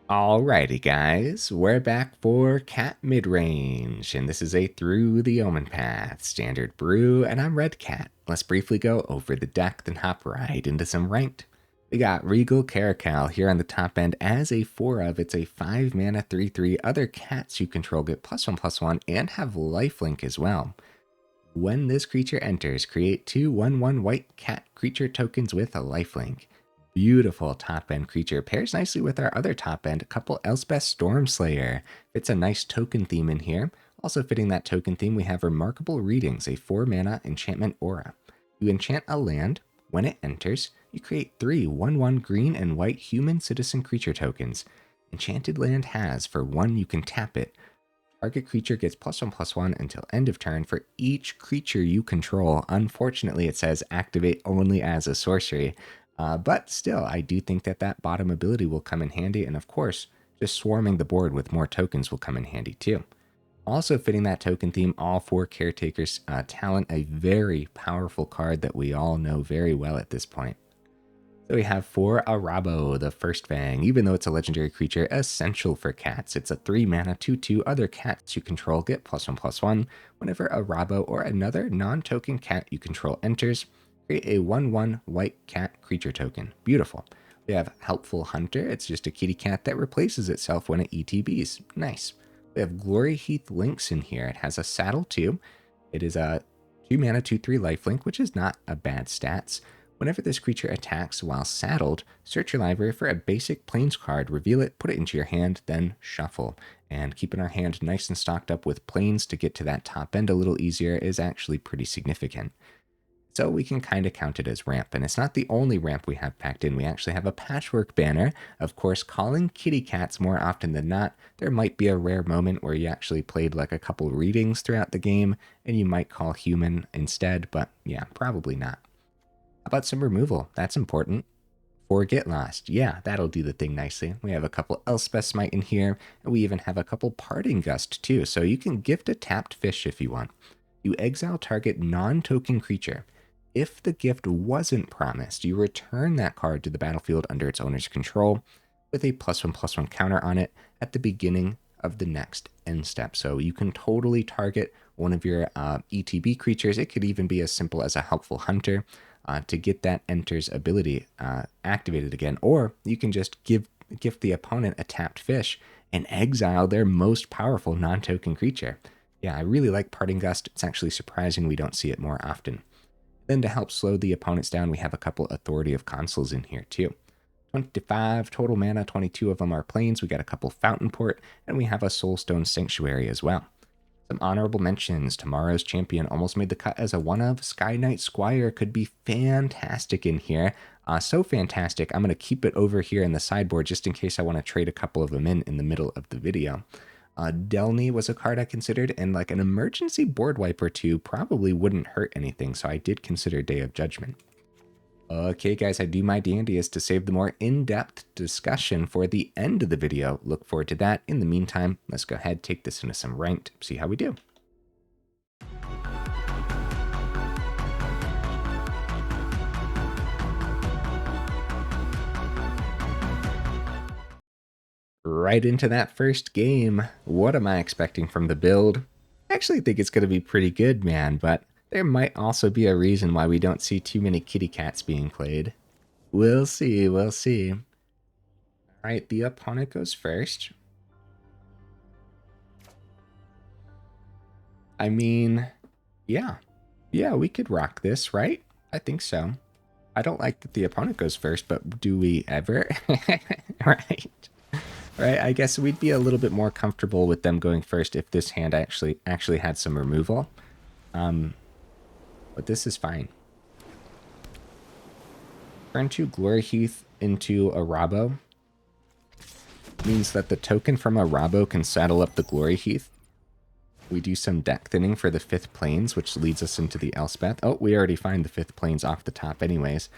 Alrighty guys, we're back for Cat Midrange, and this is a Through the Omenpaths Standard brew, and I'm Red Cat. Let's briefly go over the deck, then hop right into some Ranked. We got Regal Caracal here on the top end as a 4 of. It's a 5 mana 3/3. Other cats you control get +1/+1 and have lifelink as well. When this creature enters, create 2 1/1 white cat creature tokens with a lifelink. Beautiful top end creature. Pairs nicely with our other top end, a couple Elspeth Stormslayer. It's a nice token theme in here. Also fitting that token theme, we have Remarkable Readings, a 4 mana enchantment aura. You enchant a land. When it enters, you create 3 1/1 green and white human citizen creature tokens. Enchanted land has, for 1 you can tap it. Target creature gets +1/+1 until end of turn for each creature you control. Unfortunately, it says activate only as a sorcery. But still, I do think that that bottom ability will come in handy. And of course, just swarming the board with more tokens will come in handy too. Also fitting that token theme, all 4 Caretaker's talent, a very powerful card that we all know very well at this point. So we have for Arahbo, the first Fang. Even though it's a legendary creature, essential for cats. It's a 3 mana 2/2. Other cats you control get +1/+1 whenever Arahbo or another non-token cat you control enters. Create a 1/1 white cat creature token. Beautiful. We have Helpful Hunter. It's just a kitty cat that replaces itself when it ETBs. Nice. We have Gloryheath Lynx in here. It has a saddle too. It is a 2 mana 2/3 lifelink, which is not a bad stats. Whenever this creature attacks while saddled, search your library for a basic plains card, reveal it, put it into your hand, then shuffle. And keeping our hand nice and stocked up with plains to get to that top end a little easier is actually pretty significant. So we can kind of count it as ramp, and it's not the only ramp we have packed in. We actually have a Patchwork Banner, of course, calling kitty cats more often than not. There might be a rare moment where you actually played like a couple readings throughout the game, and you might call human instead, but yeah, probably not. How about some removal? That's important. For Get Lost, yeah, that'll do the thing nicely. We have a couple Elspeth Smite in here, and we even have a couple Parting Gust too, so you can gift a tapped fish if you want. You exile target non-token creature. If the gift wasn't promised, you return that card to the battlefield under its owner's control with a +1/+1 counter on it at the beginning of the next end step. So you can totally target one of your ETB creatures. It could even be as simple as a Helpful Hunter to get that Enter's ability activated again. Or you can just gift the opponent a tapped fish and exile their most powerful non-token creature. Yeah, I really like Parting Gust. It's actually surprising we don't see it more often. Then to help slow the opponents down, we have a couple Authority of Consuls in here too. 25 total mana, 22 of them are plains. We got a couple Fountainport, and we have a Soulstone Sanctuary as well. Some honorable mentions. Tomorrow's Champion almost made the cut as a 1-of. Sky Knight Squire could be fantastic in here. So fantastic, I'm going to keep it over here in the sideboard just in case I want to trade a couple of them in the middle of the video. Delny was a card I considered, and like an emergency board wipe or two probably wouldn't hurt anything, so I did consider Day of Judgment. Okay, guys, I do my dandiest to save the more in-depth discussion for the end of the video. Look forward to that. In the meantime, let's go ahead, take this into some ranked, see how we do. Right into that first game. What am I expecting from the build? I actually think it's going to be pretty good, man, but there might also be a reason why we don't see too many kitty cats being played. We'll see, we'll see. All right, the opponent goes first. I mean, yeah, we could rock this, right? I think so. I don't like that the opponent goes first, but do we ever? Right. Right, I guess we'd be a little bit more comfortable with them going first if this hand actually had some removal. But this is fine. Turn 2 Gloryheath into Arahbo means that the token from Arahbo can saddle up the Gloryheath. We do some deck thinning for the 5th plains, which leads us into the Elspeth. Oh, we already find the 5th plains off the top anyways.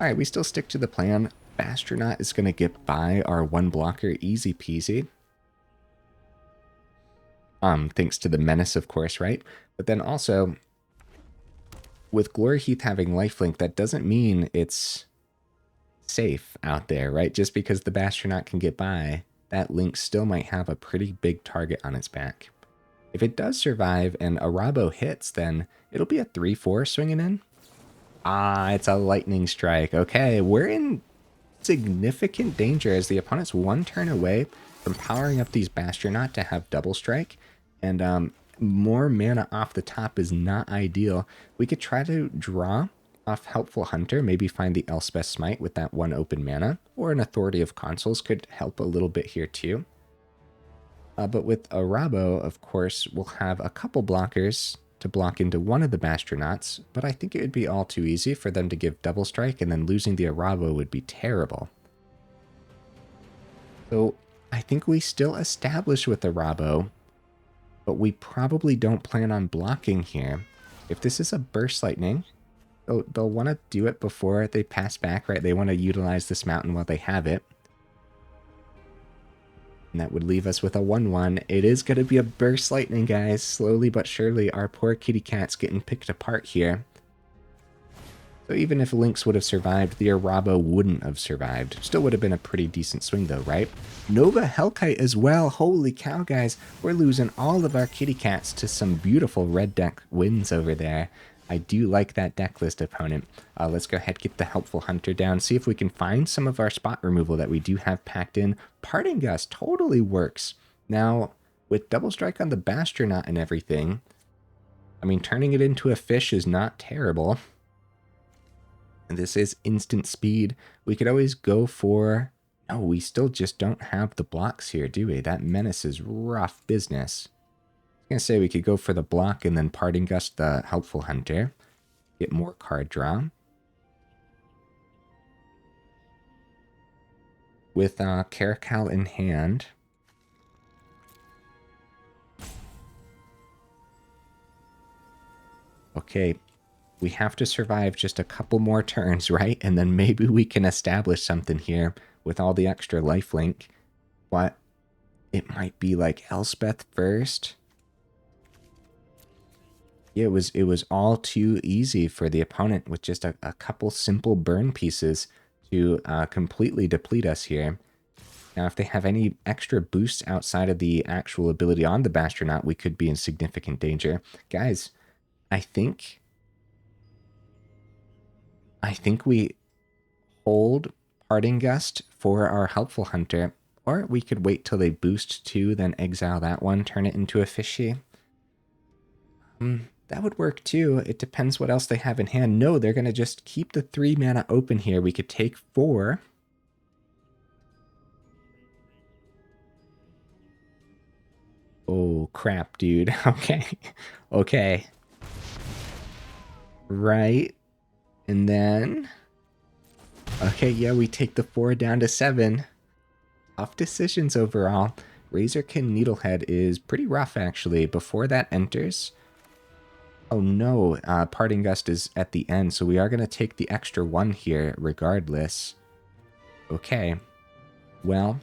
Alright, we still stick to the plan. Astronaut is going to get by our 1 blocker easy peasy. Thanks to the menace, of course, right? But then also, with Gloryheath having lifelink, that doesn't mean it's safe out there, right? Just because the Bastronaut can get by that Lynx still might have a pretty big target on its back. If it does survive and Arahbo hits, then it'll be a 3-4 swinging in. Ah, it's a lightning strike. Okay, we're in significant danger as the opponent's one turn away from powering up these Bastronaut to have double strike. And more mana off the top is not ideal. We could try to draw off Helpful Hunter, maybe find the Elspeth Smite with that one open mana, or an Authority of Consuls could help a little bit here too. But with Arahbo, of course, we'll have a couple blockers to block into one of the Bastronauts, but I think it would be all too easy for them to give double strike, and then losing the Arahbo would be terrible. So I think we still establish with Arahbo, but we probably don't plan on blocking here. If this is a Burst Lightning, they'll want to do it before they pass back, right? They want to utilize this mountain while they have it. And that would leave us with a 1-1. It is going to be a Burst Lightning, guys. Slowly but surely, our poor kitty cat's getting picked apart here. So even if Lynx would have survived, the Arahbo wouldn't have survived. Still would have been a pretty decent swing though, right? Nova Hellkite as well. Holy cow, guys. We're losing all of our kitty cats to some beautiful red deck wins over there. I do like that deck list, opponent. Let's go ahead, get the Helpful Hunter down, see if we can find some of our spot removal that we do have packed in. Parting Gust totally works. Now, with Double Strike on the Bastronaut and everything, I mean, turning it into a fish is not terrible. And this is instant speed. We could always go for... No, we still just don't have the blocks here, do we? That Menace is rough business. I was going to say we could go for the block and then Parting Gust the Helpful Hunter. Get more card draw. With Caracal in hand. Okay, we have to survive just a couple more turns, right? And then maybe we can establish something here with all the extra lifelink. But it might be like Elspeth first. It was all too easy for the opponent with just a couple simple burn pieces to completely deplete us here. Now, if they have any extra boosts outside of the actual ability on the Bastronaut, we could be in significant danger. Guys, I think we hold Parting Gust for our Helpful Hunter, or we could wait till they boost 2, then exile that one, turn it into a fishy. That would work too. It depends what else they have in hand. No, they're going to just keep the 3 mana open here. We could take 4. Oh, crap, dude. Okay. Okay. Right. And then... Okay, yeah, we take the 4 down to 7. Tough decisions overall. Razorkin Needlehead is pretty rough, actually. Before that enters... Oh no, Parting Gust is at the end, so we are going to take the extra 1 here regardless. Okay. Well,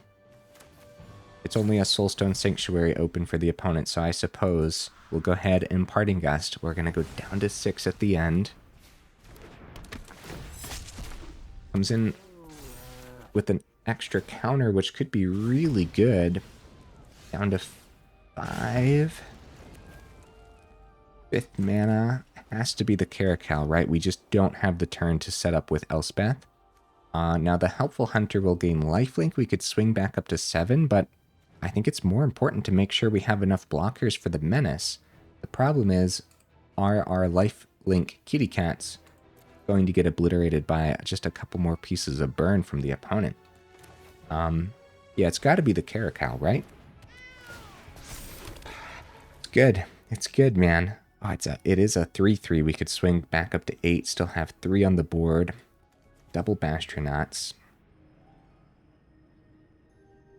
it's only a Soulstone Sanctuary open for the opponent, so I suppose we'll go ahead and Parting Gust. We're going to go down to 6 at the end. Comes in with an extra counter, which could be really good. Down to 5. 5th mana has to be the Caracal, right? We just don't have the turn to set up with Elspeth. Now the Helpful Hunter will gain lifelink. We could swing back up to 7, but I think it's more important to make sure we have enough blockers for the Menace. The problem is, are our lifelink kitty cats going to get obliterated by just a couple more pieces of burn from the opponent? Yeah, it's got to be the Caracal, right? It's good. It's good, man. Oh, it is a 3-3. We could swing back up to 8, still have 3 on the board. Double Bastronauts.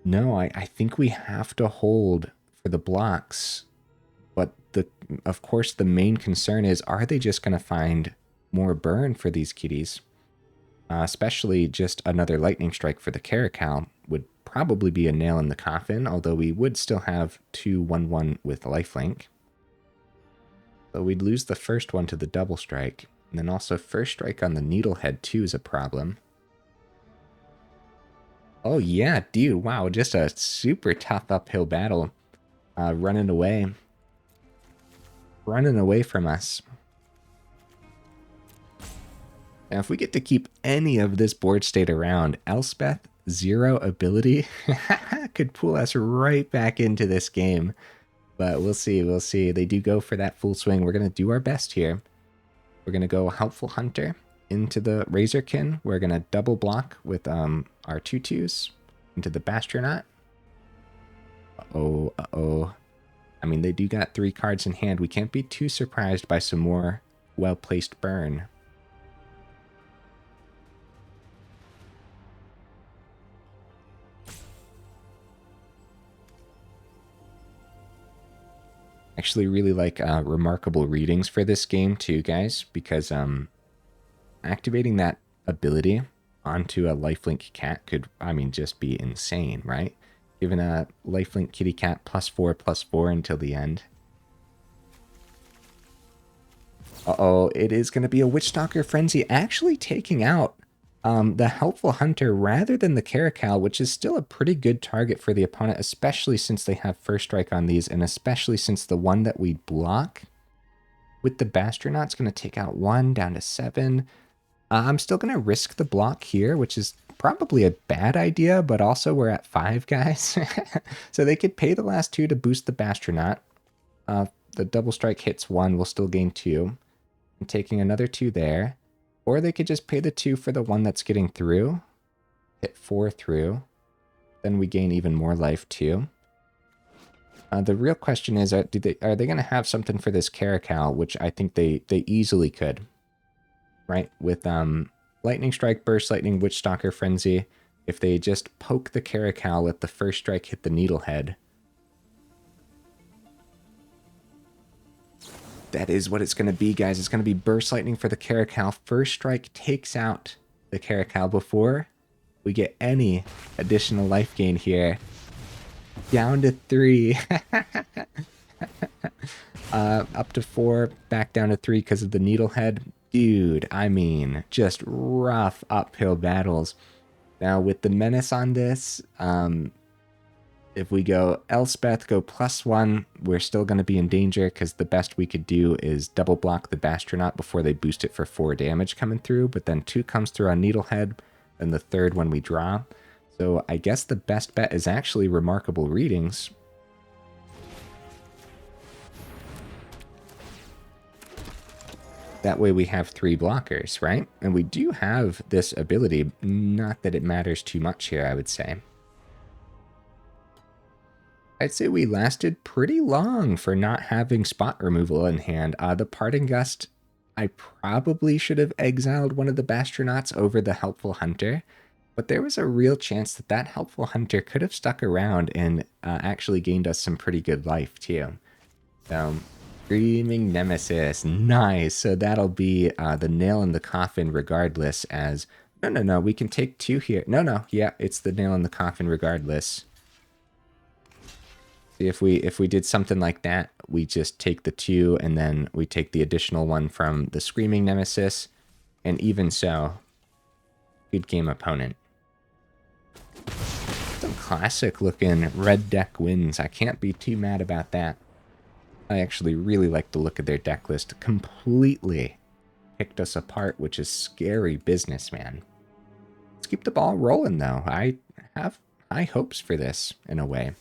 No, I think we have to hold for the blocks. But of course, the main concern is, are they just going to find more burn for these kitties? Especially just another lightning strike for the Caracal would probably be a nail in the coffin, although we would still have 2/1/1 with lifelink. So we'd lose the first one to the double strike, and then also first strike on the Needlehead too is a problem. Oh yeah, dude, wow, just a super tough uphill battle. Running away. Running away from us. Now, if we get to keep any of this board state around, Elspeth, 0 ability, could pull us right back into this game. But we'll see, we'll see. They do go for that full swing. We're going to do our best here. We're going to go Helpful Hunter into the Razorkin. We're going to double block with our 2/2s into the Bastronaut. Uh-oh, uh-oh. I mean, they do got 3 cards in hand. We can't be too surprised by some more well-placed burn. Actually really like remarkable readings for this game too, guys, because activating that ability onto a lifelink cat could, I mean, just be insane, right? Giving a lifelink kitty cat +4/+4 until the end. Uh-oh, it is going to be a Witchstalker Frenzy, actually taking out the Helpful Hunter rather than the Caracal, which is still a pretty good target for the opponent, especially since they have First Strike on these, and especially since the one that we block with the Bastronaut's going to take out 1 down to 7. I'm still going to risk the block here, which is probably a bad idea, but also we're at 5, guys. So they could pay the last 2 to boost the Bastronaut. The double strike hits 1, we'll still gain 2. And taking another 2 there. Or they could just pay the 2 for the one that's getting through. Hit 4 through. Then we gain even more life too. The real question is, are they going to have something for this Caracal, which I think they easily could. Right? With Lightning Strike, Burst Lightning, Witchstalker Frenzy. If they just poke the Caracal, let the first strike hit the Needlehead. That is what it's going to be, guys. It's going to be Burst Lightning for the Caracal. First strike takes out the Caracal before we get any additional life gain here. Down to 3. Up to 4, back down to 3 because of the Needlehead. Dude, I mean, just rough uphill battles. Now, with the Menace on this, if we go Elspeth, go +1, we're still going to be in danger because the best we could do is double block the Bastronaut before they boost it for 4 damage coming through, but then 2 comes through on Needlehead, and the 3rd when we draw. So I guess the best bet is actually Remarkable Readings. That way we have 3 blockers, right? And we do have this ability, not that it matters too much here, I would say. I'd say we lasted pretty long for not having spot removal in hand. The Parting Gust, I probably should have exiled one of the Bastronauts over the Helpful Hunter, but there was a real chance that that Helpful Hunter could have stuck around and actually gained us some pretty good life too. So, Screaming Nemesis, nice. So that'll be the nail in the coffin regardless as... No, we can take 2 here. No, yeah, it's the nail in the coffin regardless. If we did something like that, we just take the 2 and then we take the additional 1 from the Screaming Nemesis, and even so, good game opponent. Some classic looking red deck wins. I can't be too mad about that. I actually really like the look of their deck list. Completely picked us apart, which is scary business, man. Let's keep the ball rolling though. I have high hopes for this in a way.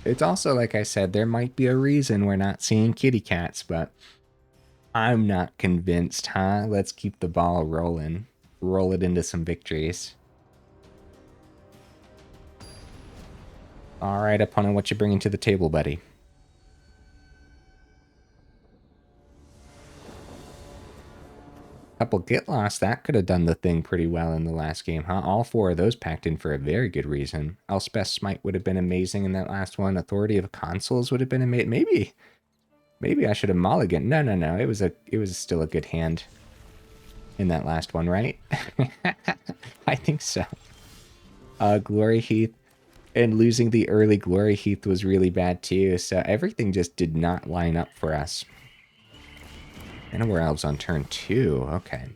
It's also, like I said, there might be a reason we're not seeing kitty cats, but I'm not convinced, huh? Let's keep the ball rolling. Roll it into some victories. All right, opponent, what you bringing to the table, buddy? Couple get lost, that could have done the thing pretty well in the last game, huh? All 4 of those packed in for a very good reason. Elspeth Smite would have been amazing in that last one. Authority of Consuls would have been amazing. Maybe I should have mulliganed. No. It was still a good hand in that last one, right? I think so. Gloryheath, and losing the early Gloryheath was really bad too. So everything just did not line up for us. And we're elves on turn 2. Okay.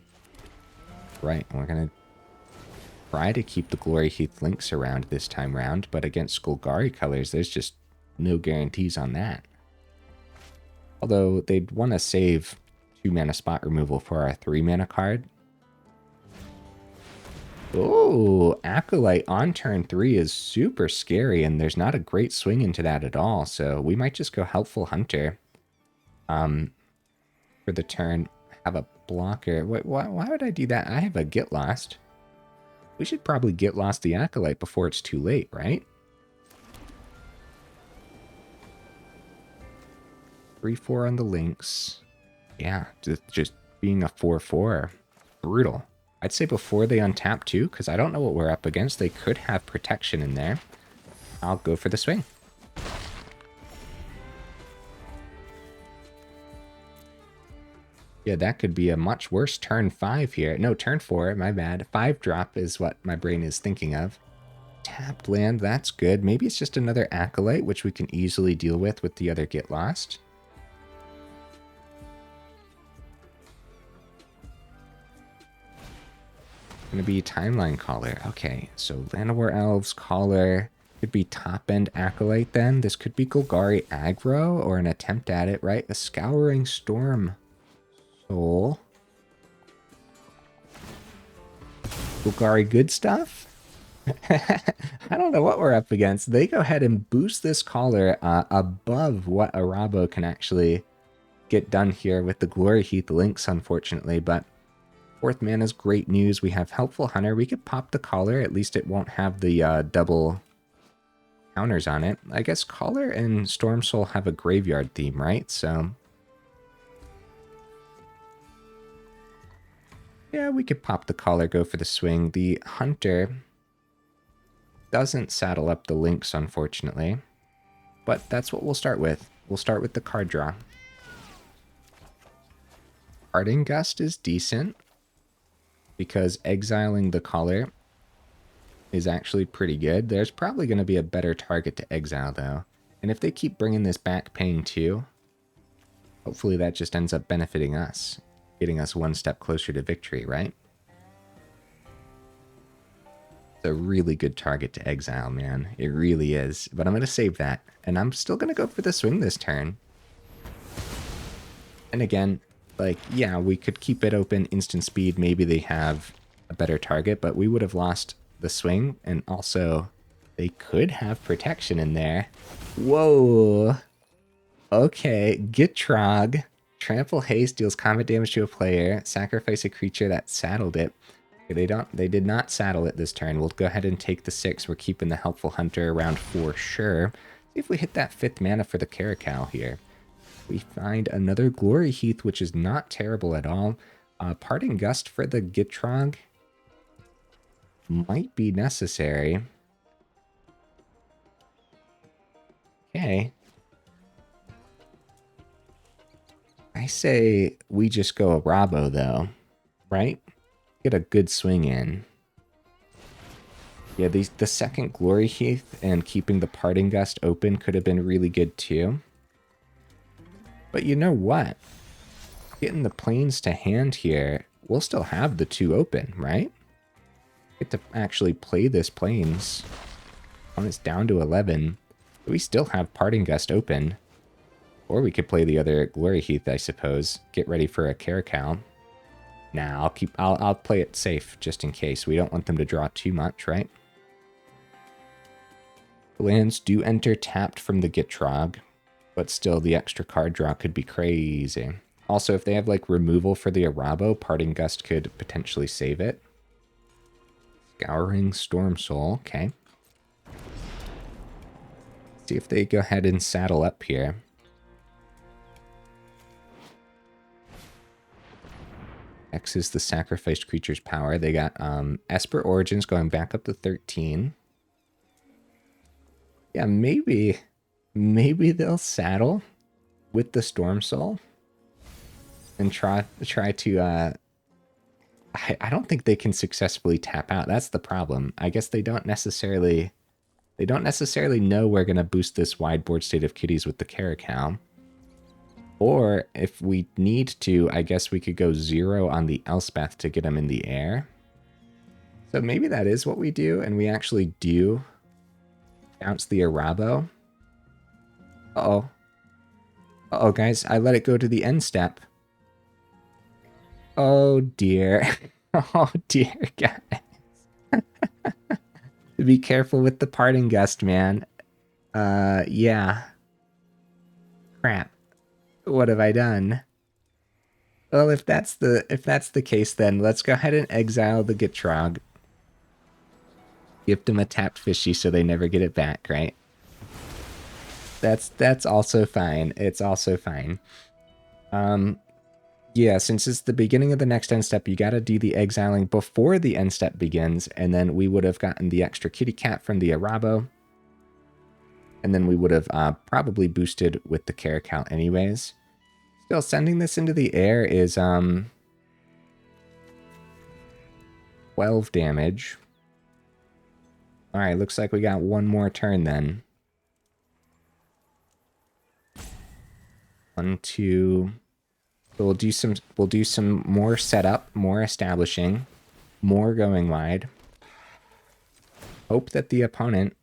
Right, we're gonna try to keep the Gloryheath Lynx around this time round, but against Golgari colors, there's just no guarantees on that. Although they'd want to save 2 mana spot removal for our 3 mana card. Oh, Acolyte on turn 3 is super scary, and there's not a great swing into that at all, so we might just go Helpful Hunter for the turn. Have a blocker. Wait, why would I do that? I have a Get Lost. We should probably Get Lost the Acolyte before it's too late, right? 3/4 on the Lynx. Yeah, just being a 4/4. Brutal. I'd say before they untap too, because I don't know what we're up against. They could have protection in there. I'll go for the swing. Yeah, that could be a much worse turn 5 here. No, turn 4, my bad. 5-drop is what my brain is thinking of. Tapped land, that's good. Maybe it's just another Acolyte, which we can easily deal with the other Get Lost. Gonna be Timeline Caller. Okay, so Llanowar Elves, Caller. Could be top-end Acolyte then. This could be Golgari aggro or an attempt at it, right? A Scouring Storm Soul. Golgari good stuff? I don't know what we're up against. They go ahead and boost this Caller above what Arahbo can actually get done here with the Gloryheath Lynx, unfortunately, but 4th mana is great news. We have Helpful Hunter. We could pop the Caller. At least it won't have the double counters on it. I guess Caller and Storm Soul have a graveyard theme, right? So yeah, we could pop the Caller, go for the swing. The Hunter doesn't saddle up the Lynx, unfortunately. But that's what we'll start with. We'll start with the card draw. Parting Gust is decent, because exiling the Caller is actually pretty good. There's probably going to be a better target to exile, though. And if they keep bringing this back paying 2, hopefully that just ends up benefiting us, getting us one step closer to victory, right? It's a really good target to exile, man. It really is. But I'm going to save that, and I'm still going to go for the swing this turn. And again, like, yeah, we could keep it open instant speed. Maybe they have a better target, but we would have lost the swing. And also, they could have protection in there. Whoa. Okay, Gitrog. Trample Haste deals combat damage to a player. Sacrifice a creature that saddled it. Okay, they did not saddle it this turn. We'll go ahead and take the 6. We're keeping the Helpful Hunter around for sure. See if we hit that 5th mana for the Caracal here. We find another Gloryheath, which is not terrible at all. Parting Gust for the Gitrog might be necessary. Okay. I say we just go Arahbo, though, right? Get a good swing in. Yeah, the second Gloryheath and keeping the Parting Gust open could have been really good, too. But you know what? Getting the planes to hand here, we'll still have the 2 open, right? Get to actually play this planes when it's down to 11. We still have Parting Gust open. Or we could play the other Gloryheath, I suppose. Get ready for a Caracal. Nah, I'll play it safe just in case. We don't want them to draw too much, right? The lands do enter tapped from the Gitrog. But still, the extra card draw could be crazy. Also, if they have, like, removal for the Arahbo, Parting Gust could potentially save it. Scouring Storm Soul, okay. See if they go ahead and saddle up here. X is the sacrificed creature's power. They got Esper Origins going back up to 13. Yeah, maybe they'll saddle with the Storm Soul and try to I don't think they can successfully tap out. That's the problem. I guess they don't necessarily know we're going to boost this wide board State of Kitties with the Caracal. Or if we need to, I guess we could go 0 on the Elspeth to get them in the air. So maybe that is what we do, and we actually do bounce the Arahbo. Uh-oh. Uh-oh, guys, I let it go to the end step. Oh, dear. Oh, dear, guys. Be careful with the Parting Gust, man. Yeah. Crap. What have I done? Well, if that's the case, then let's go ahead and exile the Gitrog. Gift them a tapped fishy so they never get it back, right? That's also fine. It's also fine. Yeah, since it's the beginning of the next end step, you gotta do the exiling before the end step begins, and then we would have gotten the extra kitty cat from the Arahbo. And then we would have probably boosted with the Caracal anyways. Still, sending this into the air is 12 damage. Alright, looks like we got one more turn then. 1, 2. So we'll do some more setup, more establishing, more going wide. Hope that the opponent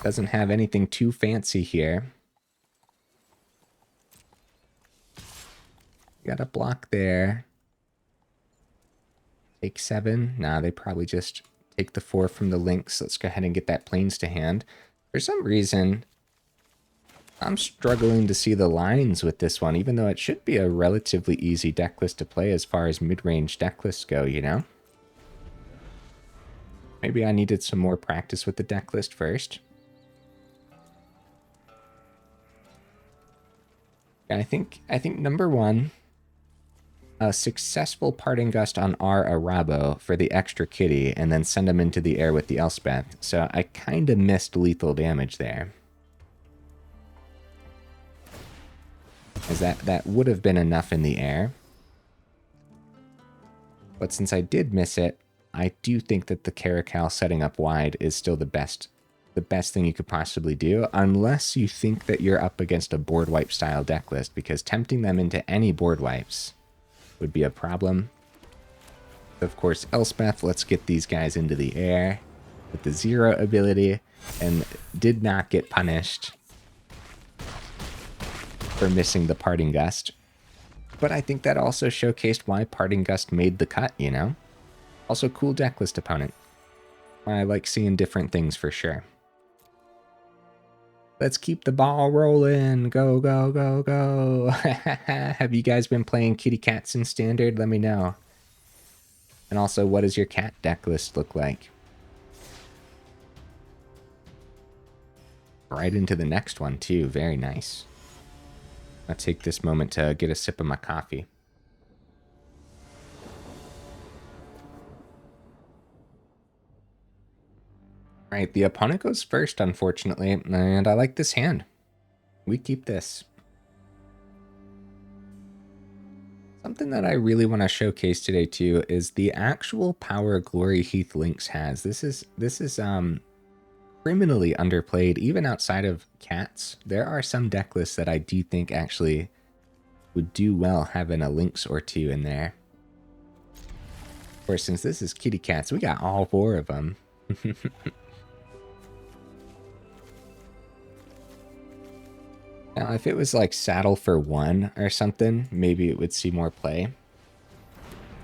doesn't have anything too fancy here. Got a block there. Take 7. Nah, they probably just take the 4 from the Lynx. Let's go ahead and get that Plains to hand. For some reason, I'm struggling to see the lines with this one, even though it should be a relatively easy deck list to play as far as mid-range deck lists go, you know? Maybe I needed some more practice with the deck list first. I think number 1, a successful Parting Gust on our Arahbo for the extra kitty, and then send them into the air with the Elspeth. So I kind of missed lethal damage there. As that would have been enough in the air. But since I did miss it, I do think that the Caracal setting up wide is still the best thing you could possibly do, unless you think that you're up against a board wipe style deck list, because tempting them into any board wipes would be a problem. Of course, Elspeth, let's get these guys into the air with the 0 ability, and did not get punished for missing the Parting Gust. But I think that also showcased why Parting Gust made the cut, you know? Also, cool decklist opponent. I like seeing different things for sure. Let's keep the ball rolling. Go, go, go, go. Have you guys been playing kitty cats in Standard? Let me know. And also, what does your cat decklist look like? Right into the next one, too. Very nice. I'll take this moment to get a sip of my coffee. Right, the opponent goes first, unfortunately, and I like this hand. We keep this. Something that I really want to showcase today, too, is the actual power Gloryheath Lynx has. This is criminally underplayed, even outside of cats. There are some deck lists that I do think actually would do well having a Lynx or 2 in there. Of course, since this is kitty cats, we got all 4 of them. Now, if it was like saddle for 1 or something, maybe it would see more play.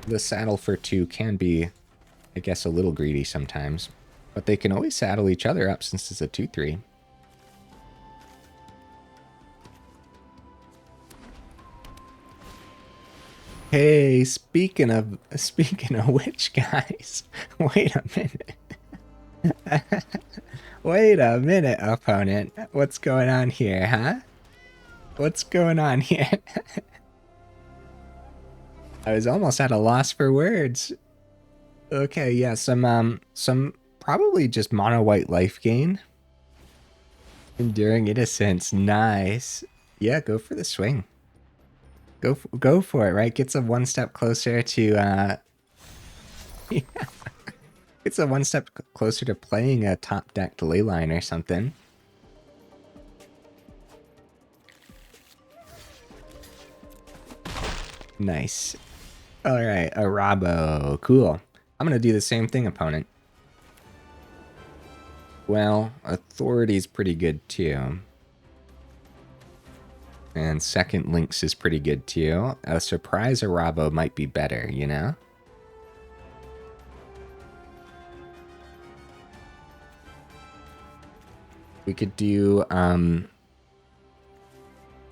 The saddle for 2 can be, I guess, a little greedy sometimes. But they can always saddle each other up since it's a 2-3. Hey, speaking of which, guys, wait a minute. Wait a minute, opponent. What's going on here, huh? What's going on here? I was almost at a loss for words. Okay, yeah, some probably just mono white life gain. Enduring Innocence, nice. Yeah, go for the swing. Go for it, right? Gets a 1 step closer to yeah. It's a 1 step closer to playing a top decked leyline or something. Nice. Alright, Arahbo. Cool. I'm gonna do the same thing, opponent. Well, Authority's pretty good too. And second Lynx is pretty good too. A surprise Arahbo might be better, you know? We could do,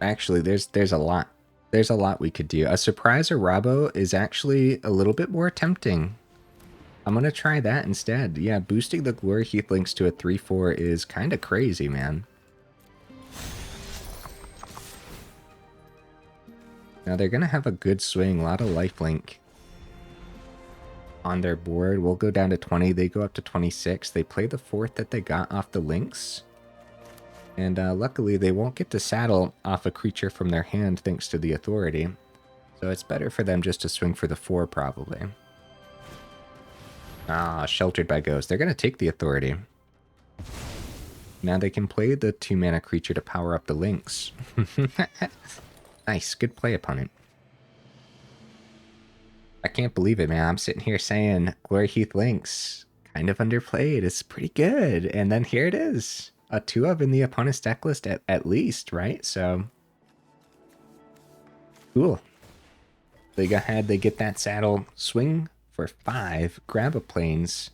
actually, there's a lot. There's a lot we could do. A surprise Arahbo is actually a little bit more tempting. I'm gonna try that instead. Yeah, boosting the Gloryheath Lynx to a 3/4 is kind of crazy, man. Now they're gonna have a good swing, a lot of lifelink on their board. We'll go down to 20, they go up to 26. They play the 4th that they got off the Lynx. And luckily they won't get to saddle off a creature from their hand thanks to the Authority. So it's better for them just to swing for the 4 probably. Ah, Sheltered by Ghost. They're gonna take the Authority. Now they can play the 2-mana creature to power up the Lynx. Nice, good play, opponent. I can't believe it, man. I'm sitting here saying Gloryheath Lynx, kind of underplayed. It's pretty good. And then here it is. A 2-of in the opponent's deck list at least, right? So, cool. They go ahead, they get that saddle, swing for 5, grab a plains.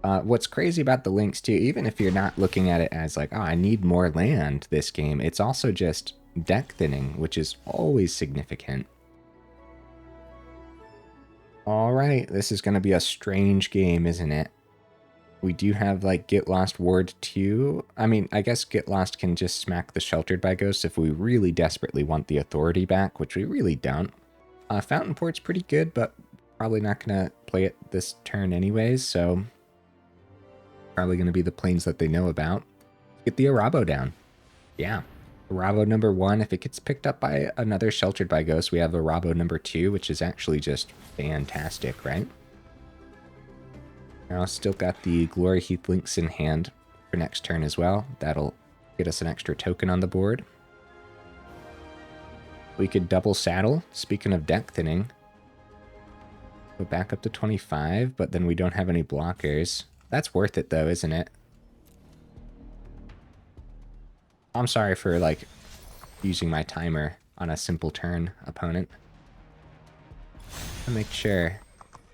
What's crazy about the Lynx too, even if you're not looking at it as like, oh, I need more land this game, it's also just deck thinning, which is always significant. Alright, this is going to be a strange game, isn't it? We do have like Get Lost Ward 2. I mean, I guess Get Lost can just smack the Sheltered by Ghost if we really desperately want the Authority back, which we really don't. Fountainport's pretty good, but probably not going to play it this turn anyways, so probably going to be the planes that they know about. Get the Arahbo down. Yeah. Arahbo number 1. If it gets picked up by another Sheltered by Ghost, we have Arahbo number 2, which is actually just fantastic, right? Now, still got the Gloryheath Lynx in hand for next turn as well. That'll get us an extra token on the board. We could double saddle. Speaking of deck thinning, go back up to 25, but then we don't have any blockers. That's worth it though, isn't it? I'm sorry for like using my timer on a simple turn, opponent. Make sure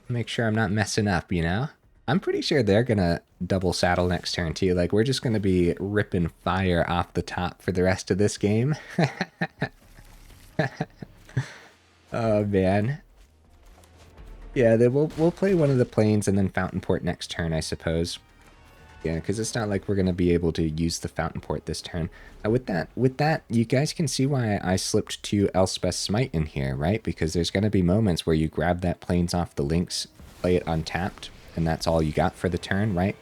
I'm not messing up, you know? I'm pretty sure they're gonna double saddle next turn too. Like, we're just gonna be ripping fire off the top for the rest of this game. Oh man. Yeah, then we'll play one of the planes and then Fountainport next turn, I suppose. Yeah, because it's not like we're gonna be able to use the Fountainport this turn. With that, you guys can see why I slipped 2 Elspeth Smite in here, right? Because there's gonna be moments where you grab that planes off the Lynx, play it untapped, and that's all you got for the turn, right?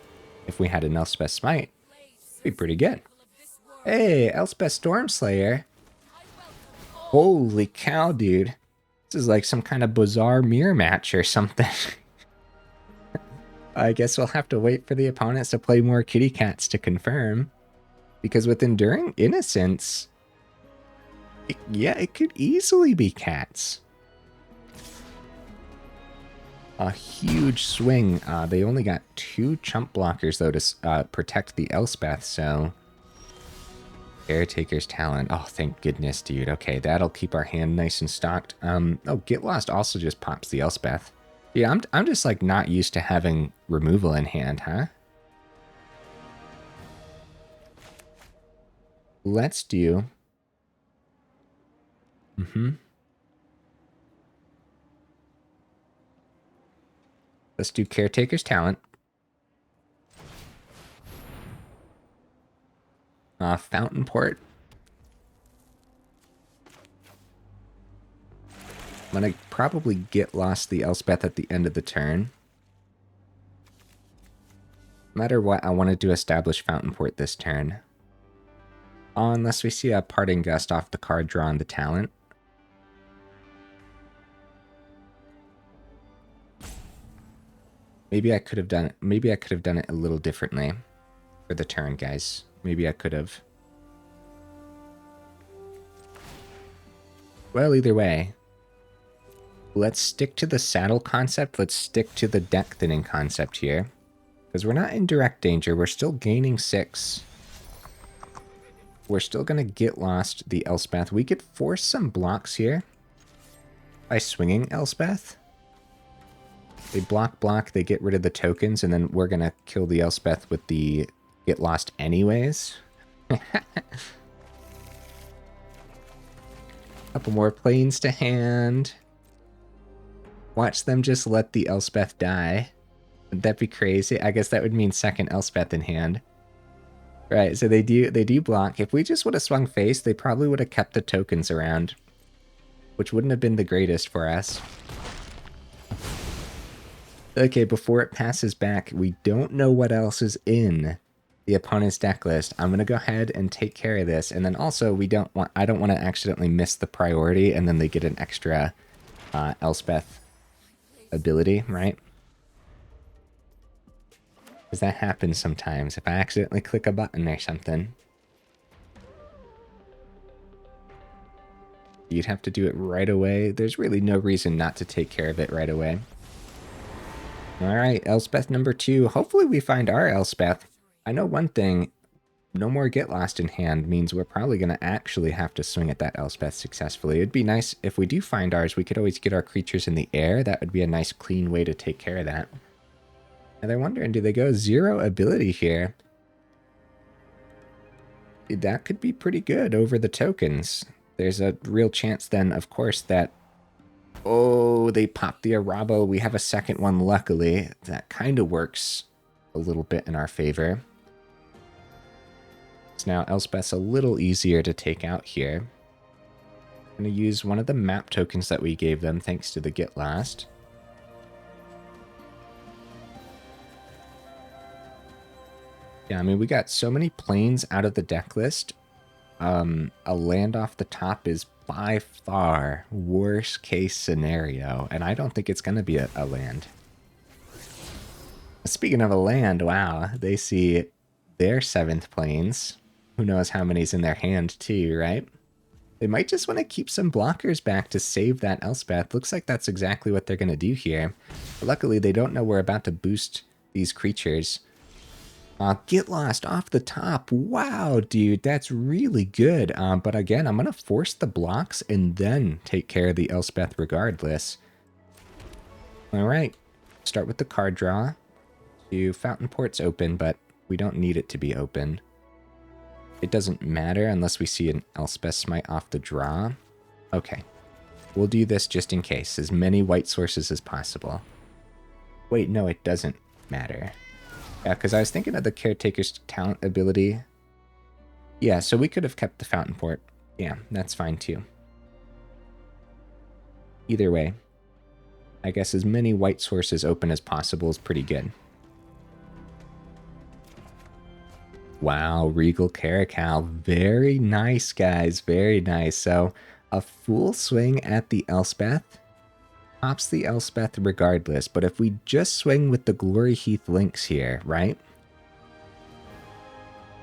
If we had an Elspeth Smite, it'd be pretty good. Hey, Elspeth Stormslayer. Holy cow, dude. This is like some kind of bizarre mirror match or something. I guess we'll have to wait for the opponents to play more kitty cats to confirm. Because with Enduring Innocence, it could easily be cats. A huge swing. They only got 2 chump blockers, though, to protect the Elspeth, so... Caretaker's Talent. Oh, thank goodness, dude. Okay, that'll keep our hand nice and stocked. Oh, Get Lost also just pops the Elspeth. Yeah, I'm just, like, not used to having removal in hand, huh? Let's do... Let's do Caretaker's Talent. Fountainport. I'm gonna probably Get Lost the Elspeth at the end of the turn. No matter what, I wanted to establish Fountainport this turn. Unless we see a Parting Gust off the card draw on the talent. Maybe I could have done it a little differently for the turn, guys. Maybe I could have. Well, either way, Let's stick to the saddle concept. Let's stick to the deck thinning concept here. Because we're not in direct danger. We're still gaining 6. We're still going to get lost the Elspeth. We could force some blocks here by swinging Elspeth. They block, they get rid of the tokens, and then we're going to kill the Elspeth with the get lost anyways. Couple more planes to hand. Watch them just let the Elspeth die. Would that be crazy? I guess that would mean second Elspeth in hand. Right, so they do block. If we just would have swung face, they probably would have kept the tokens around, which wouldn't have been the greatest for us. Okay, before it passes back, we don't know what else is in the opponent's deck list. I'm gonna go ahead and take care of this, and then also I don't want to accidentally miss the priority, and then they get an extra Elspeth ability, right? Because that happens sometimes if I accidentally click a button or something. You'd have to do it right away. There's really no reason not to take care of it right away. Alright, Elspeth number 2. Hopefully we find our Elspeth. I know one thing, no more get lost in hand means we're probably going to actually have to swing at that Elspeth successfully. It'd be nice if we do find ours, we could always get our creatures in the air. That would be a nice clean way to take care of that. And they're wondering, do they go 0 ability here? That could be pretty good over the tokens. There's a real chance then, of course, that... Oh, they popped the Arahbo. We have a second one, luckily. That kind of works a little bit in our favor. So now Elspeth's a little easier to take out here. I'm going to use one of the map tokens that we gave them, thanks to the Get Lost. Yeah, I mean, we got so many planes out of the deck list. A land off the top is by far worst case scenario, and I don't think it's going to be a land. Speaking of a land, wow, they see their 7th planes. Who knows how many's in their hand too, right? They might just want to keep some blockers back to save that Elspeth. Looks like that's exactly what they're going to do here. But luckily, they don't know we're about to boost these creatures. Get lost off the top. Wow, dude, that's really good. But again, I'm going to force the blocks and then take care of the Elspeth regardless. All right, start with the card draw. Fountainport's open, but we don't need it to be open. It doesn't matter unless we see an Elspeth Smite off the draw. Okay, we'll do this just in case. As many white sources as possible. Wait, no, it doesn't matter. Yeah, because I was thinking of the Caretaker's talent ability. Yeah, so we could have kept the Fountainport. Yeah, that's fine too. Either way, I guess as many white sources open as possible is pretty good. Wow, Regal Caracal. Very nice, guys. Very nice. So, a full swing at the Elspeth. Pops the Elspeth regardless, but if we just swing with the Gloryheath Lynx here, right?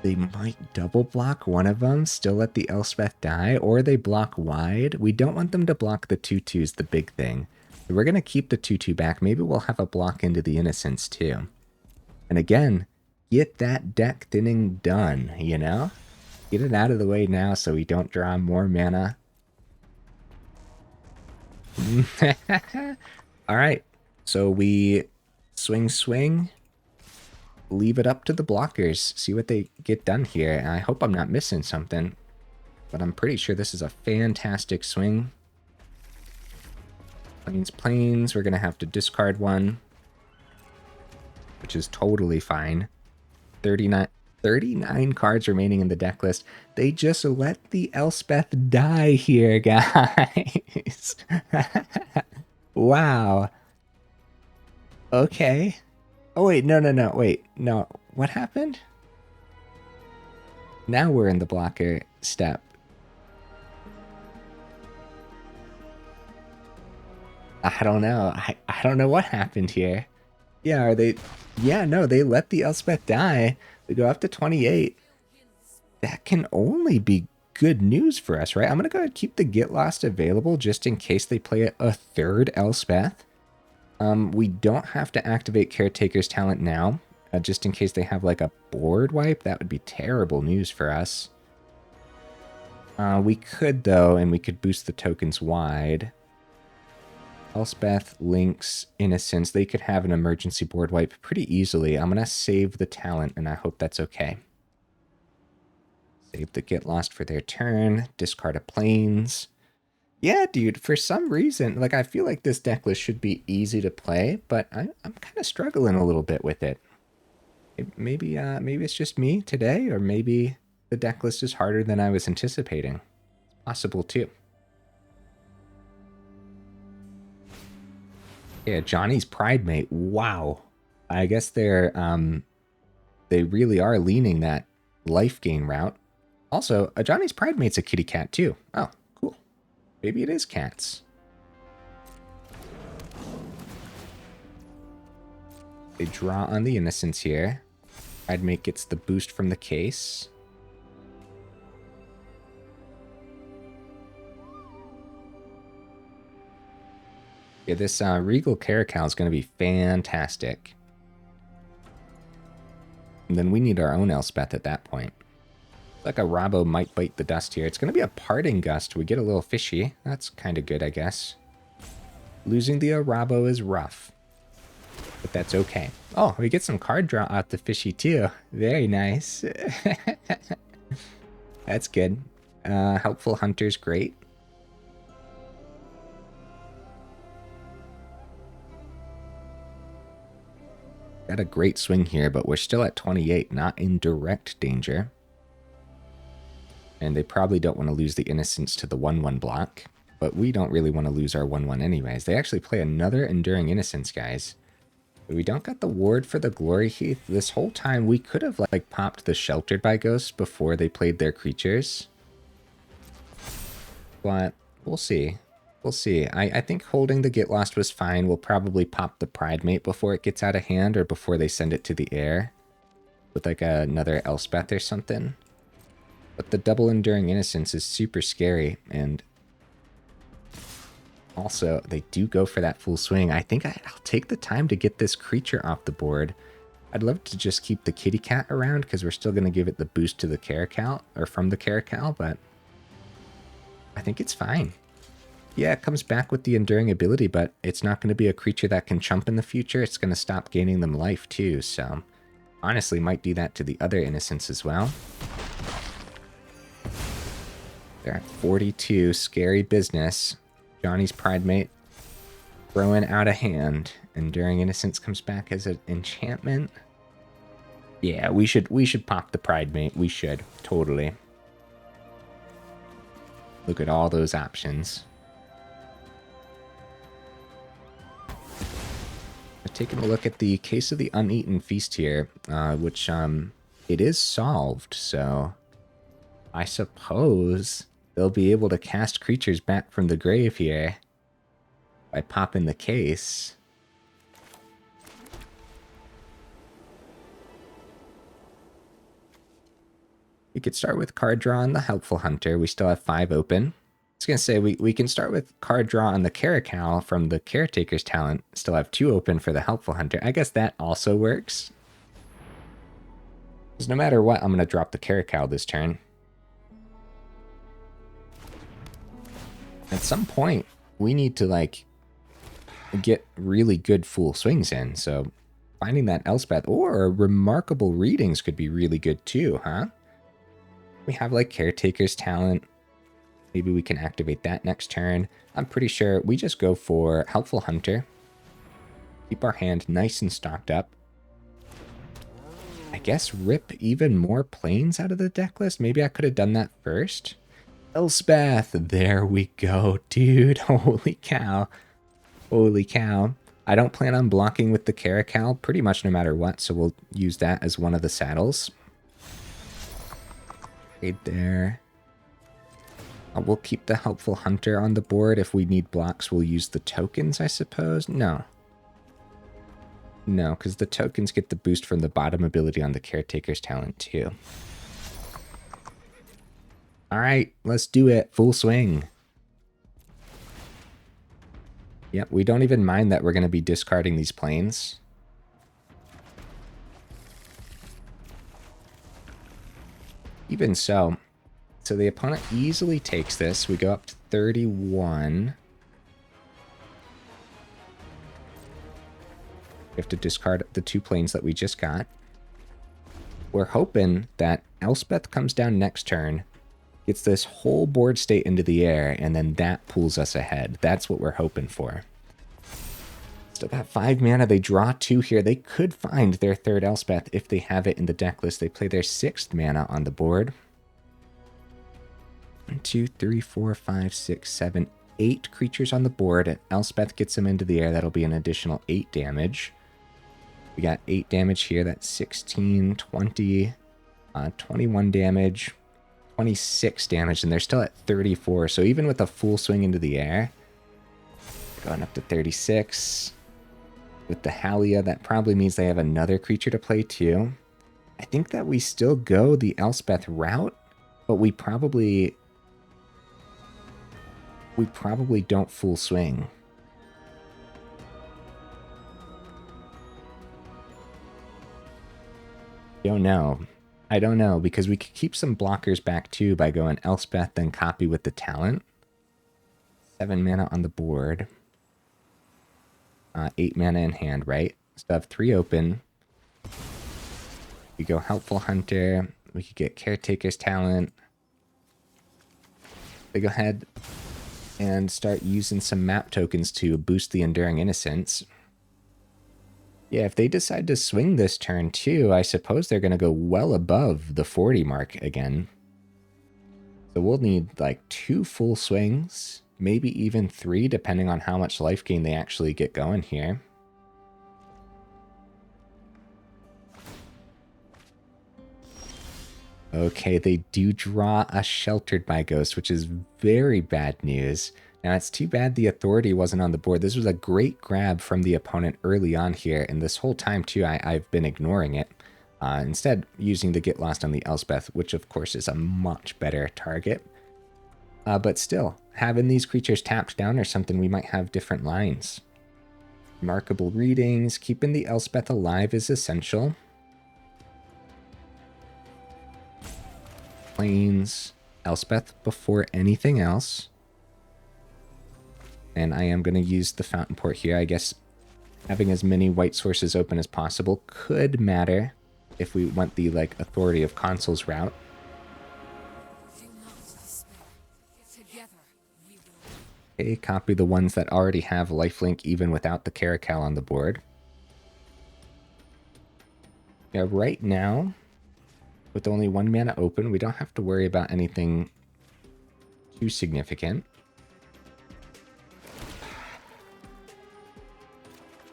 They might double block one of them, still let the Elspeth die, or they block wide. We don't want them to block the 2/2s, the big thing. So we're going to keep the 2/2 back. Maybe we'll have a block into the Innocence too. And again, get that deck thinning done, you know? Get it out of the way now so we don't draw more mana. Alright, so we swing, leave it up to the blockers, see what they get done here. And I hope I'm not missing something, but I'm pretty sure this is a fantastic swing. Planes, we're going to have to discard one, which is totally fine. 39 cards remaining in the deck list. They just let the Elspeth die here, guys. Wow. Okay. Oh, wait, no, wait. No, what happened? Now we're in the blocker step. I don't know. I don't know what happened here. Yeah, are they... Yeah, no, they let the Elspeth die. We go up to 28. That can only be good news for us, right? I'm going to go ahead and keep the Get Lost available just in case they play a third Elspeth. We don't have to activate Caretaker's talent now, just in case they have like a board wipe. That would be terrible news for us. We could, though, and we could boost the tokens wide. Elspeth, Lynx, Innocence, they could have an emergency board wipe pretty easily. I'm going to save the talent, and I hope that's okay. Save the Get Lost for their turn. Discard a Plains. Yeah, dude, for some reason, like, I feel like this deck list should be easy to play, but I'm kind of struggling a little bit with it. Maybe it's just me today, or maybe the deck list is harder than I was anticipating. It's possible, too. Yeah, Johnny's Pridemate. Wow. I guess they really are leaning that life gain route. Also, a Johnny's Pridemate's a kitty cat, too. Oh, cool. Maybe it is cats. They draw on the Innocence here. Pridemate gets the boost from the case. Yeah, this Regal Caracal is going to be fantastic. And then we need our own Elspeth at that point. Like a Arahbo might bite the dust here. It's going to be a Parting Gust. We get a little fishy. That's kind of good, I guess. Losing the Arahbo is rough. But that's okay. Oh, we get some card draw out the fishy too. Very nice. That's good. Helpful Hunter's great. Got a great swing here, but we're still at 28, not in direct danger. And they probably don't want to lose the Innocence to the 1/1 block, but we don't really want to lose our 1/1 anyways. They actually play another Enduring Innocence, guys. But we don't got the ward for the Gloryheath. This whole time, we could have like popped the Sheltered by Ghosts before they played their creatures. But we'll see. We'll see. I think holding the Get Lost was fine. We'll probably pop the Pridemate before it gets out of hand or before they send it to the air with like another Elspeth or something. But the double Enduring Innocence is super scary, and also they do go for that full swing. I think I'll take the time to get this creature off the board. I'd love to just keep the kitty cat around because we're still going to give it the boost to the Caracal, or from the Caracal, but I think it's fine. Yeah, it comes back with the Enduring ability, but it's not going to be a creature that can chump in the future. It's going to stop gaining them life too, so honestly might do that to the other Innocence as well. They're at 42, scary business. Johnny's Pridemate throwing out a hand. Enduring Innocence comes back as an enchantment. Yeah, we should pop the Pridemate. We should, totally. Look at all those options. Taking a look at the Case of the Uneaten Feast here, which it is solved, so I suppose they'll be able to cast creatures back from the grave here by popping the case. We could start with card draw on the Helpful Hunter. We still have 5 open. I was going to say, we can start with card draw on the Caracal from the Caretaker's talent. Still have 2 open for the Helpful Hunter. I guess that also works. Because no matter what, I'm going to drop the Caracal this turn. At some point, we need to, like, get really good full swings in. So finding that Elspeth or Remarkable Readings could be really good too, huh? We have, like, Caretaker's talent. Maybe we can activate that next turn. I'm pretty sure we just go for Helpful Hunter. Keep our hand nice and stocked up. I guess rip even more Plains out of the deck list. Maybe I could have done that first. Elspeth, there we go, dude. Holy cow. Holy cow. I don't plan on blocking with the Caracal pretty much no matter what, so we'll use that as one of the saddles. Right there. We'll keep the Helpful Hunter on the board. If we need blocks, we'll use the tokens, I suppose. No. No, because the tokens get the boost from the bottom ability on the Caretaker's talent, too. All right, let's do it. Full swing. Yep, we don't even mind that we're going to be discarding these planes. Even so, the opponent easily takes this. We go up to 31. We have to discard the 2 planes that we just got. We're hoping that Elspeth comes down next turn, gets this whole board state into the air, and then that pulls us ahead. That's what we're hoping for. Still got 5 mana. They draw 2 here. They could find their 3rd Elspeth if they have it in the deck list. They play their 6th mana on the board. 1, 2, 3, 4, 5, 6, 7, 8 creatures on the board. Elspeth gets them into the air. That'll be an additional 8 damage. We got 8 damage here. That's 16, 20, 21 damage, 26 damage, and they're still at 34. So even with a full swing into the air, going up to 36. With the Halia, that probably means they have another creature to play too. I think that we still go the Elspeth route, but we probably don't full swing. Don't know. I don't know, because we could keep some blockers back too by going Elspeth, then copy with the talent. 7 mana on the board. 8 mana in hand, right? Still have 3 open. We go Helpful Hunter. We could get Caretaker's talent. They go ahead and start using some map tokens to boost the Enduring Innocence. Yeah, if they decide to swing this turn too, I suppose they're going to go well above the 40 mark again. So we'll need like 2 full swings, maybe even 3, depending on how much life gain they actually get going here. Okay, they do draw a Sheltered by Ghost, which is very bad news. Now, it's too bad the Authority wasn't on the board. This was a great grab from the opponent early on here, and this whole time, too, I've been ignoring it. Instead, using the Get Lost on the Elspeth, which, of course, is a much better target. But still, having these creatures tapped down or something, we might have different lines. Remarkable Readings. Keeping the Elspeth alive is essential. Plains. Elspeth before anything else. And I am going to use the Fountainport here. I guess having as many white sources open as possible could matter if we want the like Authority of Consuls route. Okay, copy the ones that already have lifelink even without the Caracal on the board. Yeah, right now, with only 1 mana open, we don't have to worry about anything too significant.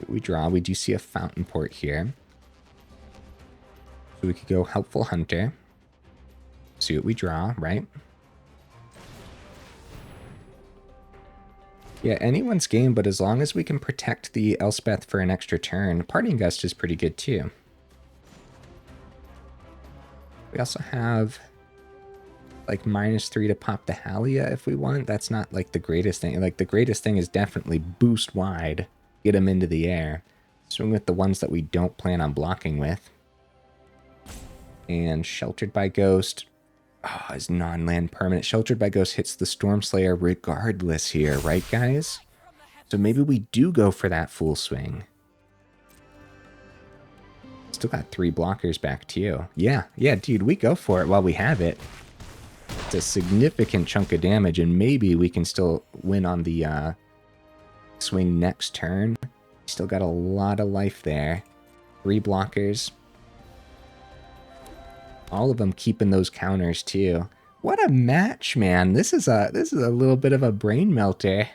We draw. We do see a Fountainport here. So we could go Helpful Hunter. See what we draw, right? Yeah, anyone's game, but as long as we can protect the Elspeth for an extra turn, Parting Gust is pretty good too. We also have like -3 to pop the Halia if we want. That's not like the greatest thing. Like the greatest thing is definitely boost wide. Get them into the air. Swing with the ones that we don't plan on blocking with. And Sheltered by Ghost. Oh, is non-land permanent. Sheltered by Ghost hits the Stormslayer regardless here, right, guys? So maybe we do go for that full swing. Still got 3 blockers back to you. Yeah, dude, we go for it while we have it. It's a significant chunk of damage, and maybe we can still win on the swing next turn. Still got a lot of life there. 3 blockers. All of them keeping those counters too. What a match, man. This is a little bit of a brain melter.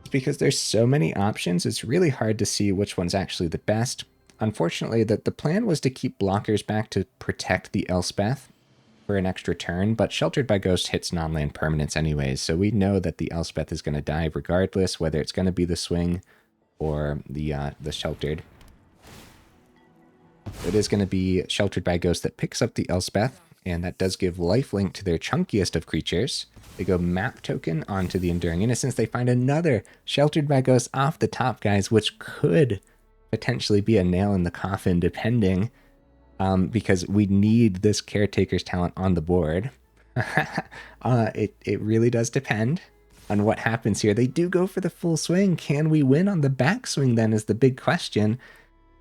It's because there's so many options, it's really hard to see which one's actually the best. Unfortunately, the plan was to keep blockers back to protect the Elspeth for an extra turn, but Sheltered by Ghost hits non-land permanents anyways, so we know that the Elspeth is going to die regardless, whether it's going to be the swing or the Sheltered. It is going to be Sheltered by Ghost that picks up the Elspeth, and that does give lifelink to their chunkiest of creatures. They go map token onto the Enduring Innocence. They find another Sheltered by Ghosts off the top, guys, which could potentially be a nail in the coffin, depending, because we need this Caretaker's talent on the board. It really does depend on what happens here. They do go for the full swing. Can we win on the backswing then is the big question.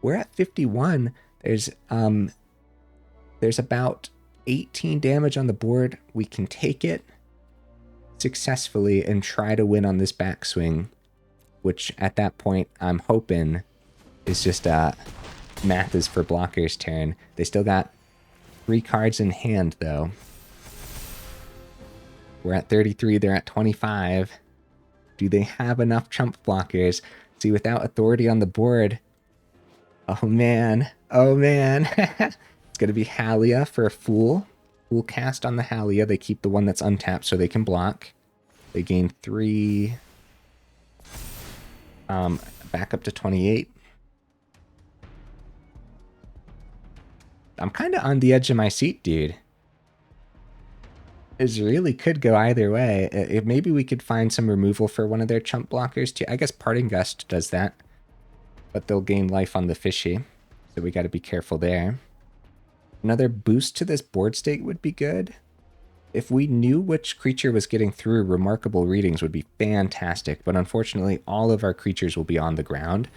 We're at 51. There's about 18 damage on the board. We can take it successfully and try to win on this backswing, which at that point I'm hoping is just math is for blocker's turn. They still got 3 cards in hand though. We're at 33, they're at 25. Do they have enough chump blockers? See, without authority on the board, oh man, it's gonna be Halia for a Fool. Fool cast on the Halia. They keep the one that's untapped so they can block. They gain 3, back up to 28. I'm kind of on the edge of my seat, dude. This really could go either way. Maybe we could find some removal for one of their chump blockers too. I guess Parting Gust does that, but they'll gain life on the fishy, so we got to be careful there. Another boost to this board state would be good. If we knew which creature was getting through, Remarkable Readings would be fantastic, but unfortunately all of our creatures will be on the ground.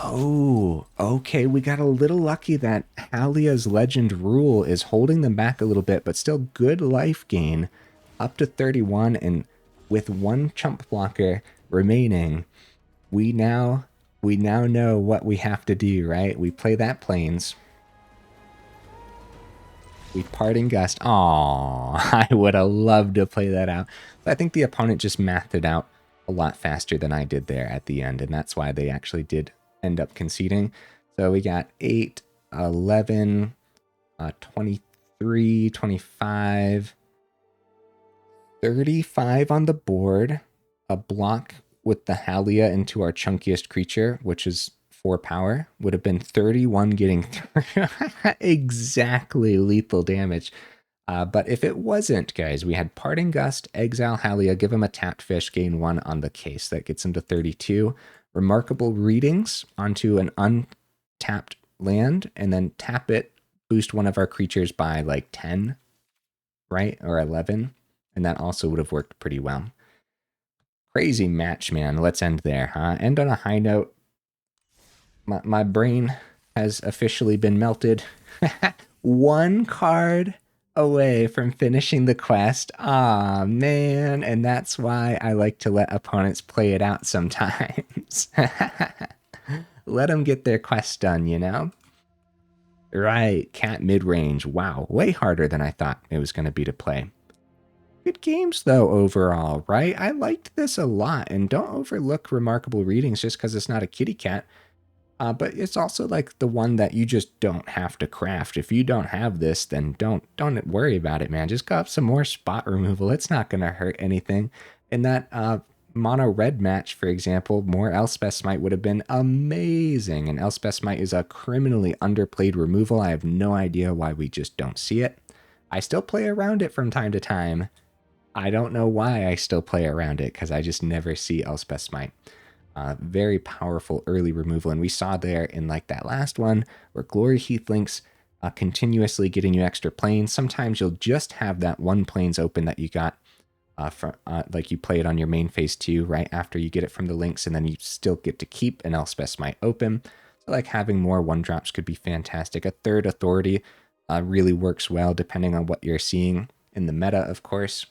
Oh, okay, we got a little lucky that Halia's Legend Rule is holding them back a little bit, but still good life gain up to 31, and with 1 chump blocker remaining, we now know what we have to do, right? We play that Plains. We Parting Gust. Aww, I would have loved to play that out. But I think the opponent just mathed it out a lot faster than I did there at the end, and that's why they actually did end up conceding. So we got 8, 11, 23, 25, 35 on the board. A block with the Halia into our chunkiest creature, which is 4 power, would have been 31 getting through. Exactly lethal damage. But if it wasn't, guys, we had Parting Gust, Exile Halia, give him a tapped fish, gain 1 on the case. That gets him to 32. Remarkable Readings onto an untapped land, and then tap it, boost one of our creatures by like 10, right? Or 11. And that also would have worked pretty well. Crazy match, man. Let's end there, huh? End on a high note. My brain has officially been melted. 1 card away from finishing the quest. Ah, man. And that's why I like to let opponents play it out sometimes. Let them get their quest done, you know? Right, Cat Midrange. Wow, way harder than I thought it was going to be to play. Good games, though, overall, right? I liked this a lot, and don't overlook Remarkable Readings just because it's not a kitty cat. But it's also like the one that you just don't have to craft. If you don't have this, then don't worry about it, man. Just go up some more spot removal. It's not going to hurt anything. In that mono red match, for example, more Elspeth Smite would have been amazing. And Elspeth Smite is a criminally underplayed removal. I have no idea why we just don't see it. I still play around it from time to time. I don't know why I still play around it, because I just never see Elspeth Smite. Very powerful early removal, and we saw there in like that last one where Gloryheath Lynx continuously getting you extra planes. Sometimes you'll just have that 1 planes open that you got from like you play it on your main phase 2 right after you get it from the Lynx, and then you still get to keep an Elspeth Smite open. So like having more 1-drops could be fantastic. A 3rd authority really works well depending on what you're seeing in the meta, of course.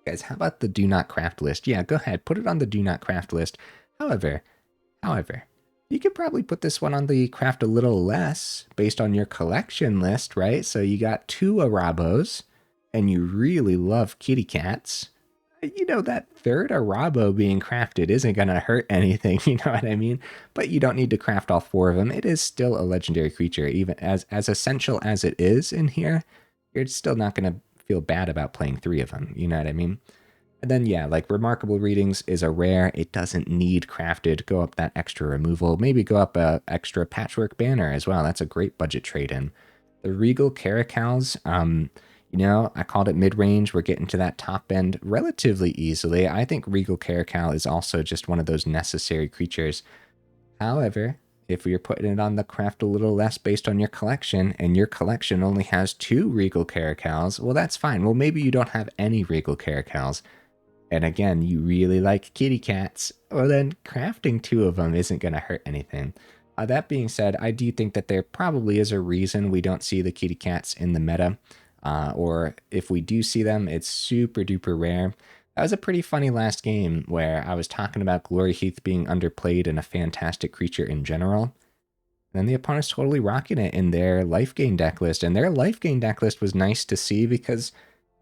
Guys, how about the do not craft list? Yeah, go ahead, put it on the do not craft list. However, you could probably put this one on the craft a little less based on your collection list, right? So you got 2 Arahbos, and you really love kitty cats. You know, that 3rd Arahbo being crafted isn't going to hurt anything, you know what I mean? But you don't need to craft all 4 of them. It is still a legendary creature, even as essential as it is in here. You're still not going to feel bad about playing 3 of them, you know what I mean? And then, yeah, like Remarkable Readings is a rare. It doesn't need crafted. Go up that extra removal. Maybe go up a extra Patchwork Banner as well. That's a great budget trade-in. The Regal Caracals, you know, I called it mid-range. We're getting to that top end relatively easily. I think Regal Caracal is also just one of those necessary creatures. However, if you're putting it on the craft a little less based on your collection, and your collection only has 2 Regal Caracals, well, that's fine. Well, maybe you don't have any Regal Caracals. And again, you really like kitty cats, well then crafting 2 of them isn't going to hurt anything. That being said, I do think that there probably is a reason we don't see the kitty cats in the meta. Or if we do see them, it's super duper rare. That was a pretty funny last game where I was talking about Gloryheath being underplayed and a fantastic creature in general. And then the opponent's totally rocking it in their life gain deck list. And their life gain deck list was nice to see because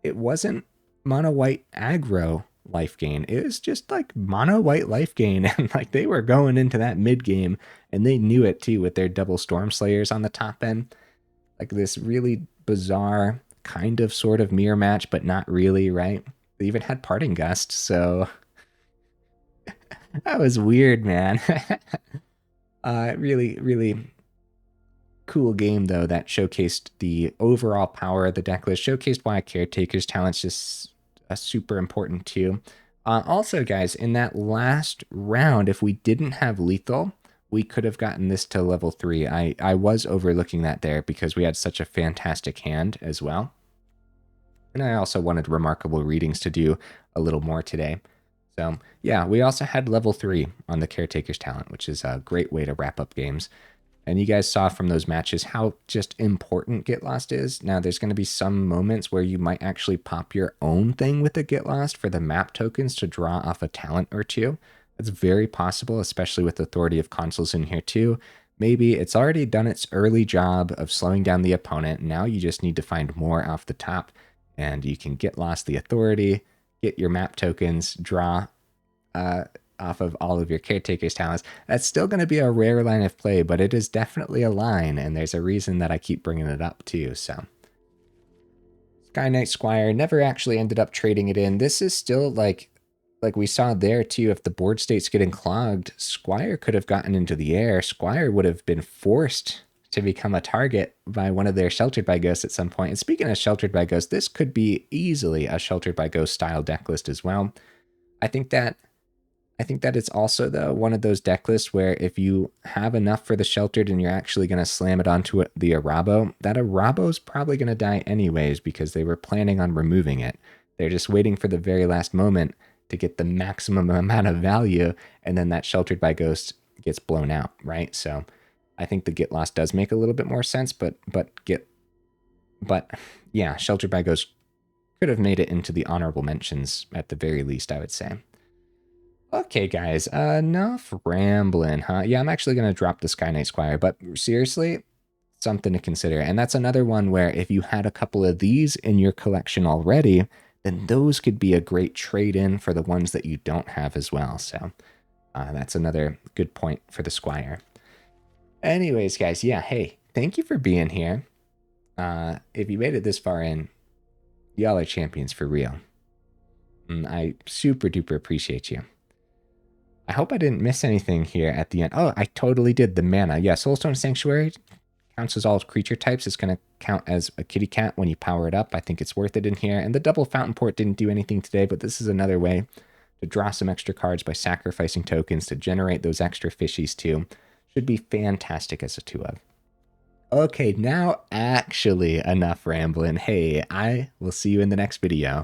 it wasn't mono white aggro life gain. It was just like mono white life gain. And like they were going into that mid game and they knew it too with their double Storm Slayers on the top end. Like this really bizarre kind of sort of mirror match, but not really, right? They even had Parting Gust, so that was weird, man. Really, really cool game, though, that showcased the overall power of the deck list, showcased why Caretaker's talent's just super important, too. Also, guys, in that last round, if we didn't have lethal, we could have gotten this to level 3. I was overlooking that there because we had such a fantastic hand as well. And I also wanted remarkable readings to do a little more today. So yeah, we also had level 3 on the Caretaker's talent, which is a great way to wrap up games. And you guys saw from those matches how just important Get Lost is. Now, there's going to be some moments where you might actually pop your own thing with the Get Lost for the map tokens to draw off a talent or 2. That's very possible, especially with Authority of Consuls in here too. Maybe it's already done its early job of slowing down the opponent. Now you just need to find more off the top, and you can Get Lost the Authority, get your map tokens, draw off of all of your Caretaker's talents. That's still going to be a rare line of play, but it is definitely a line, and there's a reason that I keep bringing it up too. So Sky Knight Squire never actually ended up trading it in. This is still like we saw there too. If the board state's getting clogged, Squire could have gotten into the air. Squire would have been forced to become a target by one of their Sheltered by Ghosts at some point. And speaking of Sheltered by Ghosts, this could be easily a Sheltered by Ghost style deck list as well. I think that it's also, though, one of those deck lists where if you have enough for the Sheltered and you're actually going to slam it onto the Arahbo, that Arabo's probably going to die anyways because they were planning on removing it. They're just waiting for the very last moment to get the maximum amount of value, and then that Sheltered by Ghost gets blown out, right? So I think the Get Lost does make a little bit more sense, but yeah, Sheltered by Ghost could have made it into the honorable mentions at the very least, I would say. Okay, guys, enough rambling, huh? Yeah, I'm actually going to drop the Sky Knight Squire, but seriously, something to consider. And that's another one where if you had a couple of these in your collection already, then those could be a great trade-in for the ones that you don't have as well. So that's another good point for the Squire. Anyways, guys, yeah, hey, thank you for being here. If you made it this far in, y'all are champions for real. I super duper appreciate you. I hope I didn't miss anything here at the end. Oh, I totally did. The mana. Yeah, Soulstone Sanctuary counts as all creature types. It's going to count as a kitty cat when you power it up. I think it's worth it in here. And the double Fountainport didn't do anything today, but this is another way to draw some extra cards by sacrificing tokens to generate those extra fishies too. Should be fantastic as a 2-of. Okay, now actually enough rambling. Hey, I will see you in the next video.